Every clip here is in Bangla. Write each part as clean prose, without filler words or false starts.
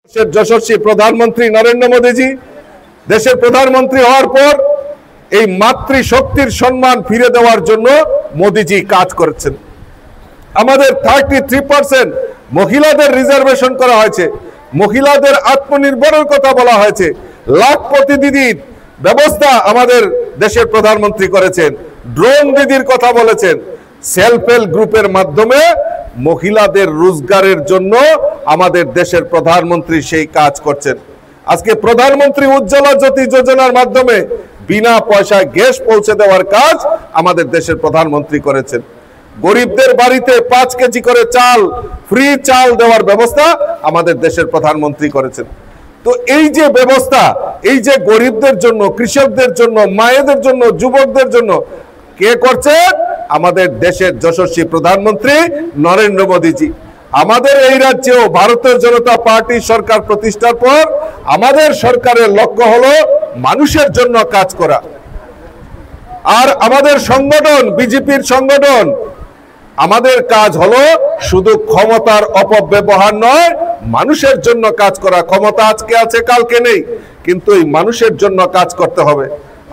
দেশের যশস্বী প্রধানমন্ত্রী নরেন্দ্র মোদীজি দেশের প্রধানমন্ত্রী হওয়ার পর এই মাতৃশক্তির সম্মান ফিরে দেওয়ার জন্য মোদীজি কাজ করেছেন। আমাদের 33% মহিলাদের রিজার্ভেশন করা হয়েছে, মহিলাদের আত্মনির্ভরের কথা বলা হয়েছে, লাখপতি দিদির ব্যবস্থা আমাদের দেশের প্রধানমন্ত্রী করেছেন, ড্রোন দিদির কথা বলেছেন। সেলফ হেল্প গ্রুপের মাধ্যমে মহিলাদের রোজগারের জন্য আমাদের দেশের প্রধানমন্ত্রী সেই কাজ করছেন। আজকে প্রধানমন্ত্রী উজ্জ্বলা জ্যোতি যোজনার মাধ্যমে বিনা পয়সায় গ্যাস পৌঁছে দেওয়ার কাজ আমাদের দেশের প্রধানমন্ত্রী করেছেন। গরিবদের বাড়িতে 5 কেজি করে চাল, ফ্রি চাল দেওয়ার ব্যবস্থা আমাদের দেশের প্রধানমন্ত্রী করেছেন। তো এই যে ব্যবস্থা, এই যে গরিবদের জন্য, কৃষকদের জন্য, মায়েদের জন্য, যুবকদের জন্য কে করছে? আমাদের দেশের যশস্বী প্রধানমন্ত্রী নরেন্দ্র মোদীজি। আমাদের এই রাজ্যেও ভারতীয় জনতা পার্টি সরকার প্রতিষ্ঠার পর আমাদের সরকারের লক্ষ্য হলো মানুষের জন্য কাজ করা। আর আমাদের সংগঠন, বিজেপির সংগঠন, আমাদের কাজ হলো শুধু ক্ষমতার অপব্যবহার নয়, মানুষের জন্য কাজ করা। ক্ষমতা আজকে আছে, কালকে নেই, কিন্তু এই মানুষের জন্য কাজ করতে হবে।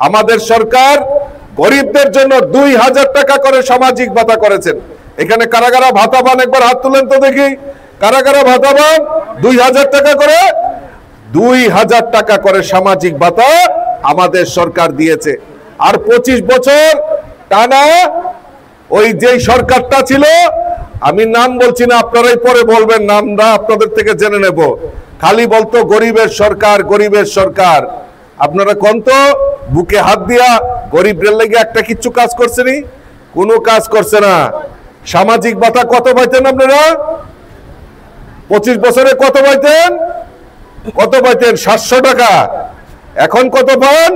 আমাদের সরকার গরিবদের জন্য 2000 টাকা করে সামাজিক ভাতা করেছেন। এখানে কারা কারা ভাতা পান একবার হাত তুলেন তো দেখি। কারা কারা ভাতা পান? 2000 টাকা করে। 2000 টাকা করে সামাজিক ভাতা আমাদের সরকার দিয়েছে। আর 25 বছর টানা ওই যে সরকারটা ছিল, আমি নাম বলছি না, আপনারাই পরে বলবেন, নামটা আপনাদের থেকে জেনে নেব। খালি বলতো গরিবের সরকার, গরিবের সরকার। আপনারা কোন তো বুকে হাত দিয়া গরিবদের লেগে একটা কিচ্ছু কাজ করছেনি? কোনো কাজ করছে না। সামাজিক ভাতা কত পাইতেন আপনারা? 25 বছরে কত পাইতেন? কত পাইতেন? 700 টাকা। এখন কত পান?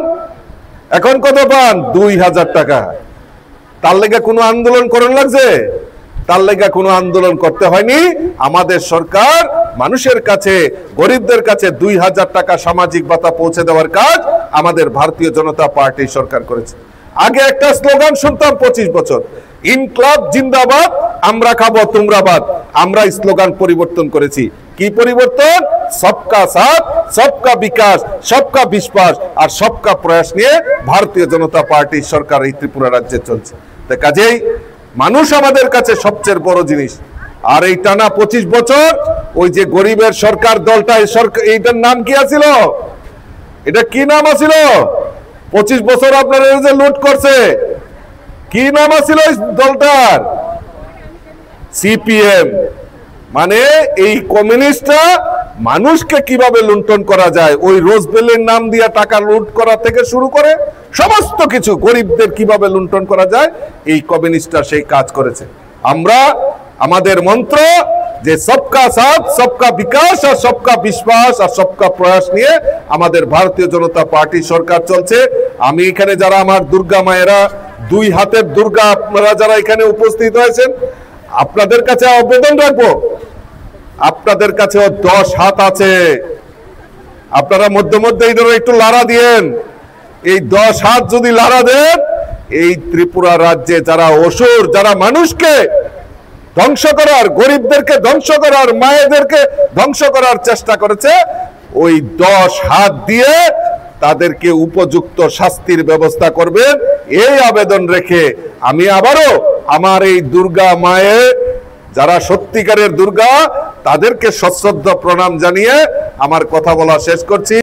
এখন কত পান? 2000 টাকা। তার লেগে কোনো আন্দোলন করার লাগছে? তার লেগে কোনো আন্দোলন করতে হয়নি। আমাদের সরকার মানুষের কাছে, গরিবদের কাছে 2000 টাকা সামাজিক ভাতা পৌঁছে দেওয়ার কাজ আমাদের ভারতীয় জনতা পার্টি সরকার করেছে। আগে একটা স্লোগান শুনতাম 25 বছর, ইনকলাব জিন্দাবাদ, আমরা খাবো তোমরা বাদ। আমরা স্লোগান পরিবর্তন করেছি। কি পরিবর্তন? সবকা সাথ, সবকা বিকাশ, সবকা বিশ্বাস আর সবকা প্রয়াস নিয়ে ভারতীয় জনতা পার্টি সরকার এই ত্রিপুরা রাজ্যে চলছে। কাজেই মানুষ আমাদের কাছে সবচেয়ে বড় জিনিস। আর এই টানা 25 বছর ওই যে গরিবের সরকার দলটা, এইটার নাম কি আছিল? এটা কি নাম আছিল? 25 বছর আপনারা যে লুট করছে, কি নাম আছিল দলটার? সিপিএম। মানে এই কমিউনিস্টরা মানুষকে কিভাবে লুণ্ঠন করা যায়, ওই রোজবেলের নাম দিয়া টাকা লুট করা থেকে শুরু করে সমস্ত কিছু, গরিবদের কিভাবে লুণ্ঠন করা যায়, এই কমিউনিস্টরা সেই কাজ করেছে। আমরা আমাদের মন্ত্র যে সবকা সাথ, সবকা বিকাশ আর সবকা বিশ্বাস আর সবকা প্রয়াস নিয়ে আমাদের ভারতীয় জনতা পার্টি সরকার চলছে। আমি এখানে যারা আমার দুর্গা মায়েরা, 2 হাতের দুর্গা, আপনারা যারা এখানে উপস্থিত হয়েছেন, আপনাদের কাছে আবেদন রাখবো, আপনাদের কাছেও 10 হাত আছে। আপনারা মধ্যে মধ্যে একটু লাড়া দিয়েন। এই 10 হাত যদি লাড়া দেন, এই ত্রিপুরা রাজ্যে যারা অসুর, যারা মানুষকে ধ্বংস করার, গরিবদেরকে ধ্বংস করার, মায়েদেরকে ধ্বংস করার চেষ্টা করেছে, ওই 10 হাত দিয়ে তাদেরকে উপযুক্ত শাস্তির ব্যবস্থা করবেন, এই আবেদন রেখে আমি আবারও আমার এই দুর্গা মায়ে, যারা সত্যিকারের দুর্গা, তাদেরকে সশ্রদ্ধ প্রণাম জানিয়ে আমার কথা বলা শেষ করছি।